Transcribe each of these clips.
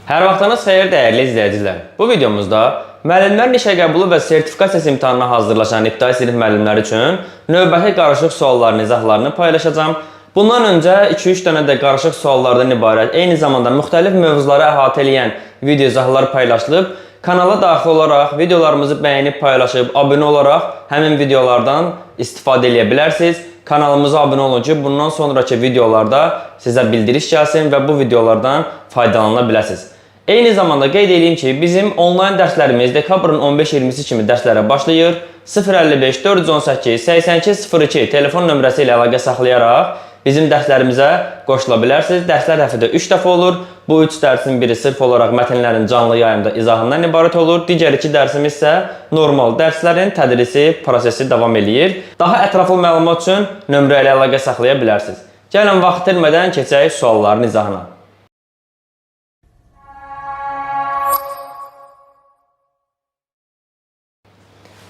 Hər vaxtınız xeyir dəyərli izləyicilər. Bu videomuzda müəllimlərin işə qəbulu və sertifikasiyası imtahanına hazırlaşan ibtidai sinif müəllimləri üçün növbəti qarışıq sualların izahlarını paylaşacağam. Bundan öncə 2-3 dənə də qarışıq suallardan ibarət, eyni zamanda müxtəlif mövzuları əhatə edən video izahlar paylaşılıb. Kanala daxil olaraq, videolarımızı bəyənib paylaşıb, abunə olaraq həmin videolardan istifadə edə bilərsiniz. Kanalımıza abunə olun ki, bundan sonraki videolarda sizə bildiriş gəlsin və bu videolardan faydalanıla biləsiniz. Eyni zamanda qeyd edeyim ki, bizim onlayn dərslərimiz dekabrın 15-20-si kimi dərslərə başlayır. 055 418 8202 telefon nömrəsi ilə əlaqə saxlayaraq bizim dərslərimizə qoşula bilərsiniz. Dərslər həftədə 3 dəfə olur. Bu 3 dərsin biri sırf olaraq mətnlərin canlı yayımda izahından ibarət olur. Digər 2 dərsimiz isə normal dərslərin tədrisi prosesi davam eləyir. Daha ətraflı məlumat üçün nömrə ilə əlaqə saxlaya bilərsiniz. Gəlin vaxt itirmədən keçək sualların izahına.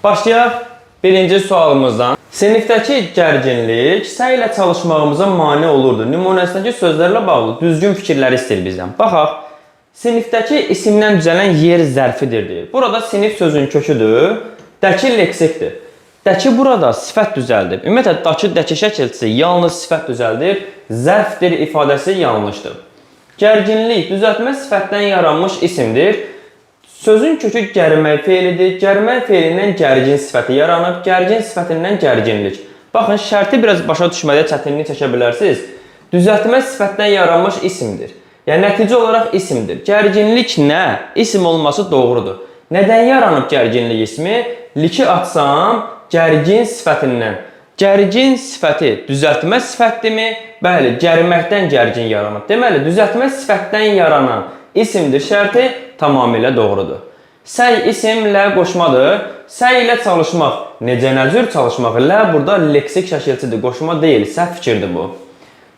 Başlayaq birinci sualımızdan. Sinifdəki gərginlik səy ilə çalışmağımıza mane olurdu. Nümunəsindəki sözlərlə bağlı düzgün fikirləri istəyir bizdən. Baxaq, sinifdəki isimdən düzələn yer zərfidir deyir. Burada sinif sözün köküdür, dəki leksikdir. Dəki burada sifət düzəldir. Ümumiyyətlə, dakı dəki şəkilçisi yalnız sifət düzəldir, zərfdir ifadəsi yanlışdır. Gərginlik düzəltmə sifətdən yaranmış isimdir. Sözün kökü gərmək feilidir. Gərmək feilindən gərgin sifəti yaranıb. Gərgin sifətindən gərginlik. Baxın, şərti biraz başa düşmədə çətinlik çəkə bilərsiniz. Düzəltmə sifətdən yaranmış isimdir. Yəni, nəticə olaraq isimdir. Gərginlik nə? İsim olması doğrudur. Nədən yaranıb gərginlik ismi? Liki açsam, gərgin sifətindən. Gərgin sifəti düzəltmə sifətdirmi? Bəli, gərməkdən gərgin yaranıb. Deməli, düzəltmə sifətdən yaranan isimdir şərti tamamilə doğrudur. Səy isim, lə qoşmadır. Səy ilə çalışmaq. Necə nəcür çalışmaq? Lə burada leksik şəkilçidir, qoşma deyil, səhv fikirdir bu.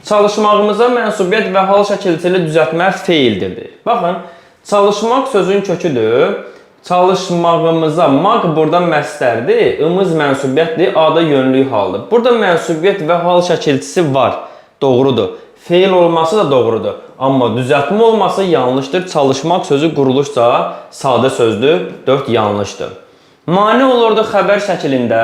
Çalışmağımıza mənsubiyyət və hal şəkilçili düzəltmə feildir. Baxın, çalışmaq sözün köküdür. Çalışmağımıza, maq burada məstərdir, ımız mənsubiyyətdir, ada yönlük haldır. Burada mənsubiyyət və hal şəkilçisi var, doğrudur. Feil olması da doğrudur. Amma düzəltmə olması yanlışdır. Çalışmaq sözü quruluşsa sadə sözdür, 4 yanlışdır. Mane olurdu xəbər şəklində.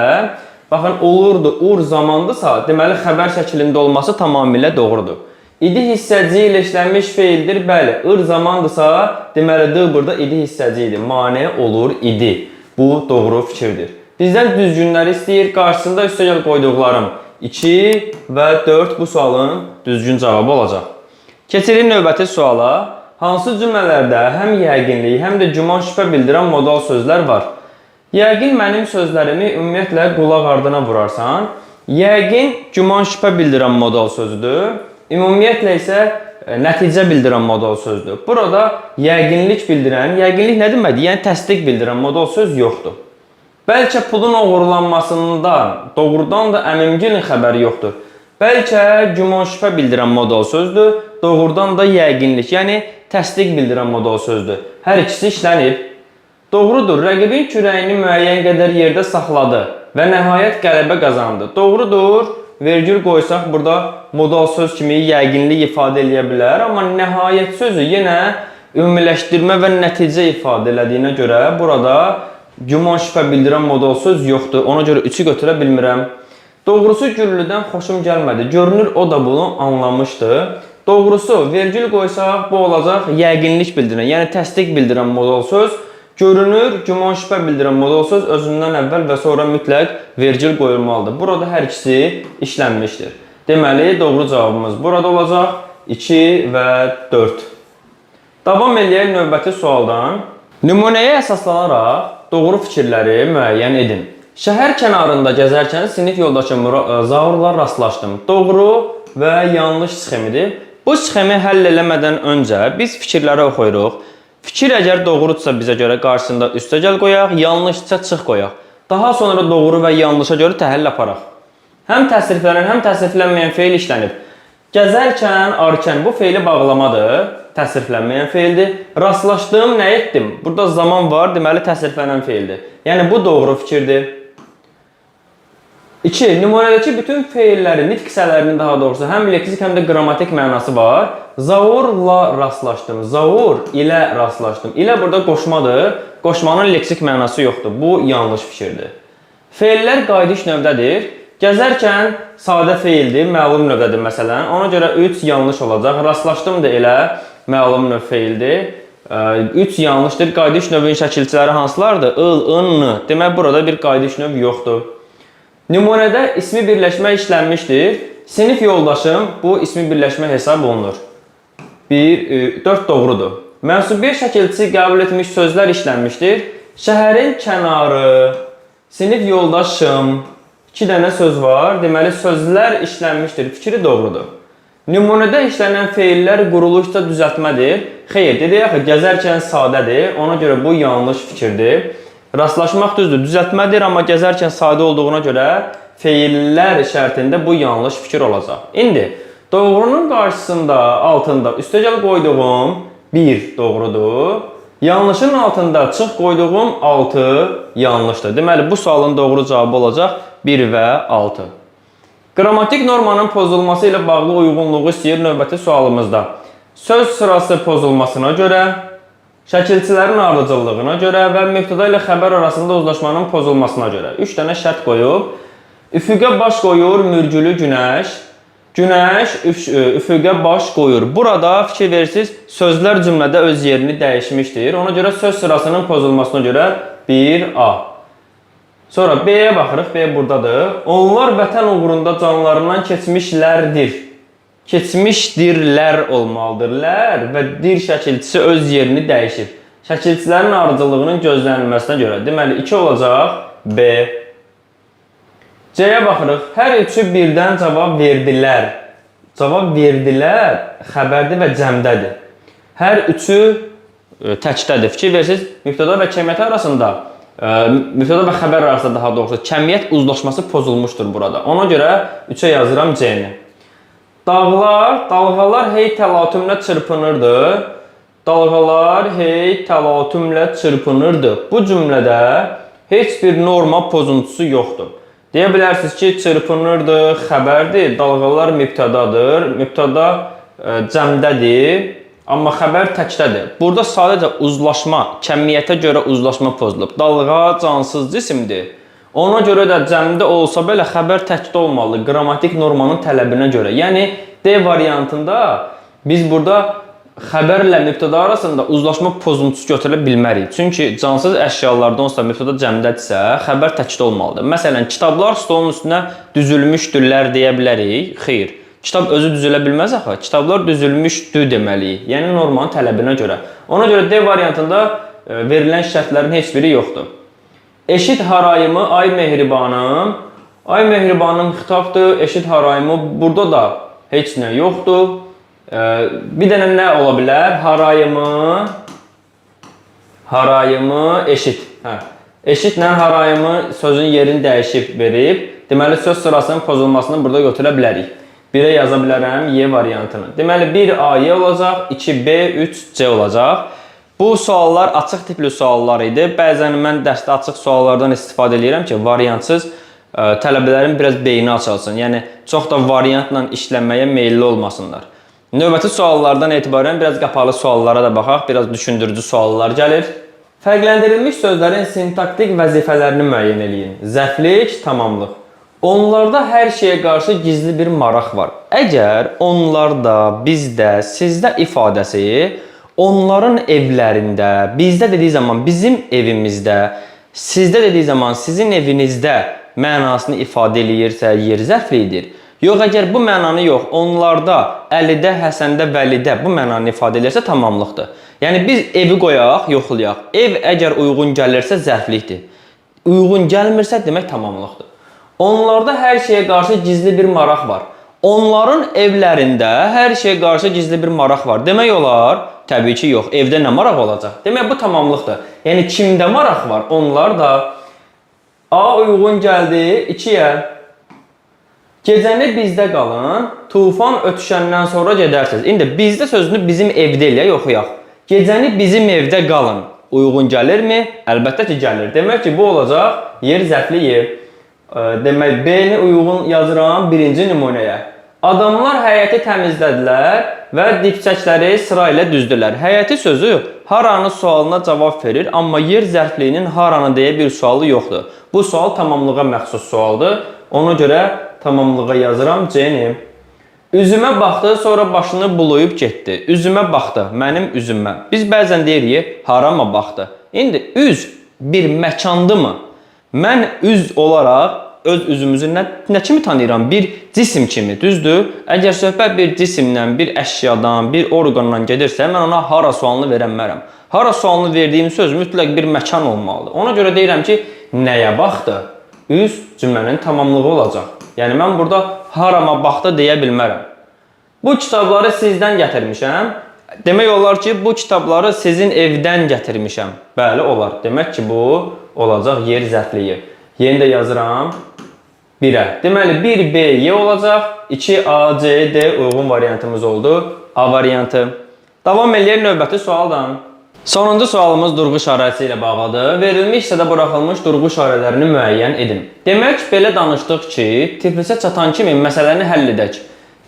Baxın, olurdu, ur zamandırsa, deməli xəbər şəklində olması tamamilə doğrudur. İdi hissəci ilə işlənmiş feildir. Bəli, ır zamandırsa, deməli d burada idi hissəci idi. Mane olur idi. Bu doğru fikirdir. Bizdən düzgünləri istəyir. Qarşısında üstəgəl qoyduqlarım 2 və 4 bu sualın düzgün cavabı olacaq. Keçirik növbəti suala. Hansı cümlələrdə həm yəqinlik, həm də güman şübhə bildirən modal sözlər var? Yəqin mənim sözlərimi ümumiyyətlə qulaq ardına vurarsan. Yəqin güman şübhə bildirən modal sözüdür. Ümumiyyətlə isə nəticə bildirən modal sözdür. Burada yəqinlik bildirən, yəqinlik nə deməkdir? Yəni təsdiq bildirən modal söz yoxdur. Bəlkə pulun oğurlanmasından doğrudan da əmimgilin xəbəri yoxdur. Bəlkə güman şübhə bildirən modal sözdür, doğrudan da yəqinlik, yəni təsdiq bildirən modal sözdür. Hər ikisi işlənib. Doğrudur, rəqibin kürəyini müəyyən qədər yerdə saxladı və nəhayət qələbə qazandı. Doğrudur, vergül qoysaq burada modal söz kimi yəqinlik ifadə edə bilər, amma nəhayət sözü yenə ümumiləşdirmə və nəticə ifadə elədiyinə görə burada güman şübhə bildirən modal söz yoxdur. Ona görə 3-ü götürə bilmirəm. Doğrusu Güllüdən xoşum gəlmədi. Görünür o da bunu anlamışdı. Doğrusu vergül qoysaq bu olacaq yəqinlik bildirən, yəni təsdiq bildirən modal söz. Görünür güman şübhə bildirən modal söz özündən əvvəl və sonra mütləq vergül qoyulmalıdır. Burada hər ikisi işlənmişdir. Deməli doğru cavabımız burada olacaq 2 və 4. Davam edək növbəti sualdan. Nümunəyə əsaslanaraq doğru fikirləri müəyyən edin. Şəhər kənarında gəzərkən sinif yoldaşı Zaurla rastlaşdım. Doğru və yanlış sxemidir. Bu sxemi həll eləmədən öncə biz fikirləri oxuyuruq. Fikir əgər doğrudursa bizə görə qarşısında üstəgəl qoyaq, yanlışsa çıx qoyaq. Daha sonra doğru və yanlışa görə təhəll aparaq. Həm təsriflənən, həm təsriflənməyən feil işlənib. Gəzərkən, arkən bu feili bağlamadır. Təsriflənməyən feildir. Rastlaşdım, nə etdim? Burada zaman var, deməli təsriflənən feildir. Yəni bu doğru fikirdir. 2. Nümunədəki bütün feillərin, nitq hissələrinin daha doğrusu həm leksik, həm də qrammatik mənası var. Zaurla rastlaşdım. Zaur ilə rastlaşdım. İlə burada qoşmadır. Qoşmanın leksik mənası yoxdur. Bu yanlış fikirdir. Feillər qayıdış növdədir. Gəzərkən sadə feildir, məlum növdədir məsələn. Ona görə 3 yanlış olacaq. Rastlaşdım da elə məlum növ feildir. 3 yanlışdır. Qayıdış növünün şəkilçiləri hansılardır? Il, n. Demək burada bir qayıdış növ yoxdur. Nümunədə ismi birləşmə işlənmişdir. Sinif yoldaşım bu ismi birləşmə hesab olunur. 4 doğrudur. Mənsubiyyət şəkilçisi qəbul etmiş sözlər işlənmişdir. Şəhərin kənarı, sinif yoldaşım, 2 dənə söz var. Deməli, sözlər işlənmişdir. Fikri doğrudur. Nümunədə işlənən feillər quruluşca düzəltmədir. Xeyr, dedik axı, gəzərkən sadədir. Ona görə bu yanlış fikirdir. Rastlaşmaq düzdür, düzəltmədir, amma gəzərkən sadə olduğuna görə feillər şərtində bu yanlış fikir olacaq. İndi, doğrunun qarşısında, altında üstəgəl qoyduğum 1 doğrudur. Yanlışın altında çıx qoyduğum 6 yanlışdır. Deməli, bu sualın doğru cavabı olacaq 1 və 6. Qrammatik normanın pozulması ilə bağlı uyğunluğu istəyir növbəti sualımızda. Söz sırası pozulmasına görə, şəkilçilərin ardıcıllığına görə və mübtəda ilə xəbər arasında uzlaşmanın pozulmasına görə 3 dənə şərt qoyub, üfüqə baş qoyur mürgülü günəş, günəş üfüqə baş qoyur. Burada fikir verirsiniz, sözlər cümlədə öz yerini dəyişmişdir. Ona görə söz sırasının pozulmasına görə 1A. Sonra B-yə baxırıq, B buradadır. Onlar vətən uğrunda canlarından keçmişlərdir. Keçmişdirlər olmalıdır. Lər və dir şəkilçisi öz yerini dəyişir. Şəkilçilərin ardıcıllığının gözlənilməsinə görə. Deməli, 2 olacaq B. C-yə baxırıq. Hər üçü birdən cavab verdilər. Cavab verdilər xəbərdir və cəmdədir. Hər üçü təkdədir. Fikir verirsiniz, mübtəda və kəmiyyət arasında, mübtəda və xəbər arasında daha doğrusu kəmiyyət uzlaşması pozulmuşdur burada. Ona görə 3-ə yazıram C-ni. Dağlar, dalğalar hey təlatümlə çırpınırdı. Dalğalar hey təlatümlə çırpınırdı. Bu cümlədə heç bir norma pozuntusu yoxdur. Deyə bilərsiniz ki, çırpınırdı, xəbərdir, dalğalar mübtədadır, mübtəda cəmdədir, amma xəbər təkdədir. Burada sadəcə uzlaşma, kəmiyyətə görə uzlaşma pozulub. Dalğa cansız cisimdir. Ona görə də cəmdə olsa belə xəbər təkdə olmalı, qrammatik normanın tələbinə görə. Yəni, D variantında biz burada xəbərlə mübtəda arasında uzlaşma pozuntusu götürə bilmərik. Çünki cansız əşyalarda onsuz mübtəda cəmdədirsə, xəbər təkdə olmalıdır. Məsələn, kitablar stolun üstünə düzülmüşdürlər deyə bilərik. Xeyr, kitab özü düzülə bilməz axı. Kitablar düzülmüşdür deməliyik. Yəni, normanın tələbinə görə. Ona görə D variantında verilən şərtlərin heç biri yoxdur. Eşit harayımı, ay mehribanım. Ay mehribanım xitabdır, eşit harayımı. Burada da heç nə yoxdur. Bir dənə nə ola bilər? Harayımı eşit. Eşitlə harayımı sözün yerini dəyişib verib. Deməli, söz sırasının pozulmasını burada götürə bilərik. 1-ə yaza bilərəm Y variantını. Deməli, 1A Y olacaq, 2B, 3C olacaq. Bu suallar açıq tipli suallar idi. Bəzən mən dərsdə açıq suallardan istifadə edirəm ki, variantsız tələbələrin biraz beyni açılsın. Yəni, çox da variantla işlənməyə meyilli olmasınlar. Növbəti suallardan etibarən biraz qapalı suallara da baxaq, biraz düşündürücü suallar gəlir. Fərqləndirilmiş sözlərin sintaktik vəzifələrini müəyyən eləyin. Zərflik, tamamlıq. Onlarda hər şeyə qarşı gizli bir maraq var. Əgər onlarda, bizdə, sizdə ifadəsi onların evlərində, bizdə dediyi zaman bizim evimizdə, sizdə dediyi zaman sizin evinizdə mənasını ifadə eləyirsə, yer zərflidir. Yox, əgər bu mənanı yox, onlarda, Əlidə, Həsəndə, Vəlidə bu mənanı ifadə eləyirsə, tamamlıqdır. Yəni, biz evi qoyaq, yoxlayaq. Ev əgər uyğun gəlirsə, zərflikdir. Uyğun gəlmirsə, demək tamamlıqdır. Onlarda hər şeyə qarşı gizli bir maraq var. Onların evlərində hər şeyə qarşı gizli bir maraq var. Demək olar, təbii ki, yox. Evdə nə maraq olacaq? Demək, bu tamamlıqdır. Yəni, kimdə maraq var? Onlar da A uyğun gəldi 2-yə. Gecəni bizdə qalın, tufan ötüşəndən sonra gedərsiniz. İndi bizdə sözünü bizim evdə ilə yoxuyaq. Gecəni bizim evdə qalın. Uyğun gəlirmi? Əlbəttə ki, gəlir. Demək ki, bu olacaq yer zərfli yer. Demək, B-ni uyğun yazıram birinci nümunəyə. Adamlar həyəti təmizlədilər və dipçəkləri sıra ilə düzdülər. Həyəti sözü haranı sualına cavab verir, amma yer zərfliyinin haranı deyə bir sualı yoxdur. Bu sual tamamlığa məxsus sualdır. Ona görə tamamlığa yazıram C-ni. Üzümə baxdı, sonra başını bulayıb getdi. Üzümə baxdı, mənim üzümə. Biz bəzən deyirik, harama baxdı. İndi üz bir məkandırmı? Mən üz olaraq öz üzümüzü nə kimi tanıyıram? Bir cisim kimi, düzdür? Əgər söhbət bir cisimdən, bir əşyadan, bir orqandan gedirsə, mən ona hara sualını verəmmərəm. Hara sualını verdiyim söz mütləq bir məkan olmalıdır. Ona görə deyirəm ki, nəyə baxdı? Üz cümlənin tamamlığı olacaq. Yəni, mən burada harama baxdı deyə bilmərəm. Bu kitabları sizdən gətirmişəm. Demək olar ki, bu kitabları sizin evdən gətirmişəm. Bəli, olar. Demək ki, bu olacaq yer zərfliyi. Yeni də yazıram 1-ə. Deməli, 1B-Y olacaq. 2A, C, D uyğun variantımız oldu. A variantı. Davam eləyək növbəti sualdan. Sonuncu sualımız durğu işarəsi ilə bağlıdır. Verilmiş hissədə buraxılmış durğu işarələrini müəyyən edin. Demək, belə danışdıq ki, Tiflisə çatan kimi məsələni həll edək.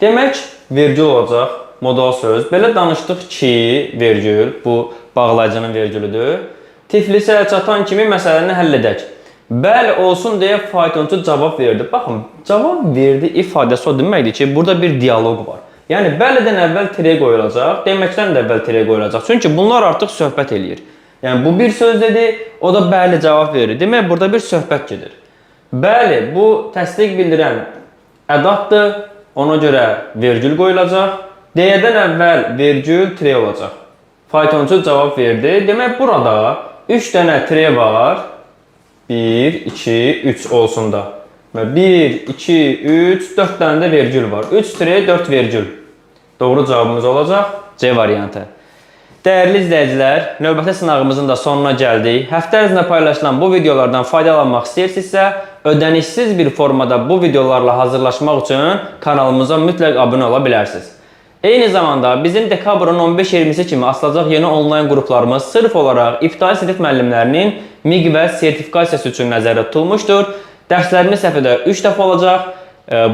Demək, vergül olacaq, modal söz. Belə danışdıq ki, vergül, bu bağlayıcının vergülüdür. Tiflisə çatan kimi məsələni həll edək. Bəli olsun deyə faytonçu cavab verdi. Baxın, cavab verdi ifadəsi o deməkdir ki, burada bir diyaloq var. Yəni, bəlidən əvvəl tire qoyulacaq, deməkdən də əvvəl tire qoyulacaq. Çünki bunlar artıq söhbət eləyir. Yəni, bu bir söz dedi, o da bəli cavab verir. Demək, burada bir söhbət gedir. Bəli, bu təsdiq bildirən ədatdır, ona görə vergül qoyulacaq. Deyədən əvvəl vergül tire olacaq. Faytonçu cavab verdi. Demək, burada 3 dənə tire var. 1, 2, 3 olsun da. 1, 2, 3, 4 dənə də vergül var. 3 tire, 4 vergül. Doğru cavabımız olacaq C variantı. Dəyərli izləyicilər, növbəti sınağımızın da sonuna gəldik. Həftə ərzində paylaşılan bu videolardan faydalanmaq istəyirsinizsə, ödənişsiz bir formada bu videolarla hazırlaşmaq üçün kanalımıza mütləq abunə ola bilərsiniz. Eyni zamanda bizim dekabrın 15-20-si kimi açılacaq yeni onlayn qruplarımız sırf olaraq ibtidai sinif müəllimlərinin MİQ və sertifikasiyası üçün nəzərdə tutulmuşdur. Dərslərimiz həftədə 3 dəfə olacaq.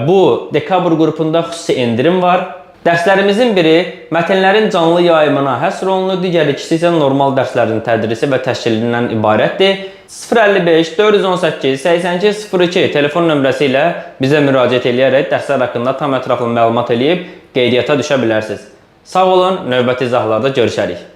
Bu dekabr qrupunda xüsusi indirim var. Dərslərimizin biri mətnlərin canlı yayımına həsr olunur, digər ikisi isə normal dərslərin tədrisi və təşkilindən ibarətdir. 055 418 82 02 telefon nömrəsi ilə bizə müraciət edərək dərslər haqqında tam ətraflı məlumat eləyib qeydiyyata düşə bilərsiniz. Sağ olun, növbəti izahlarda görüşərik.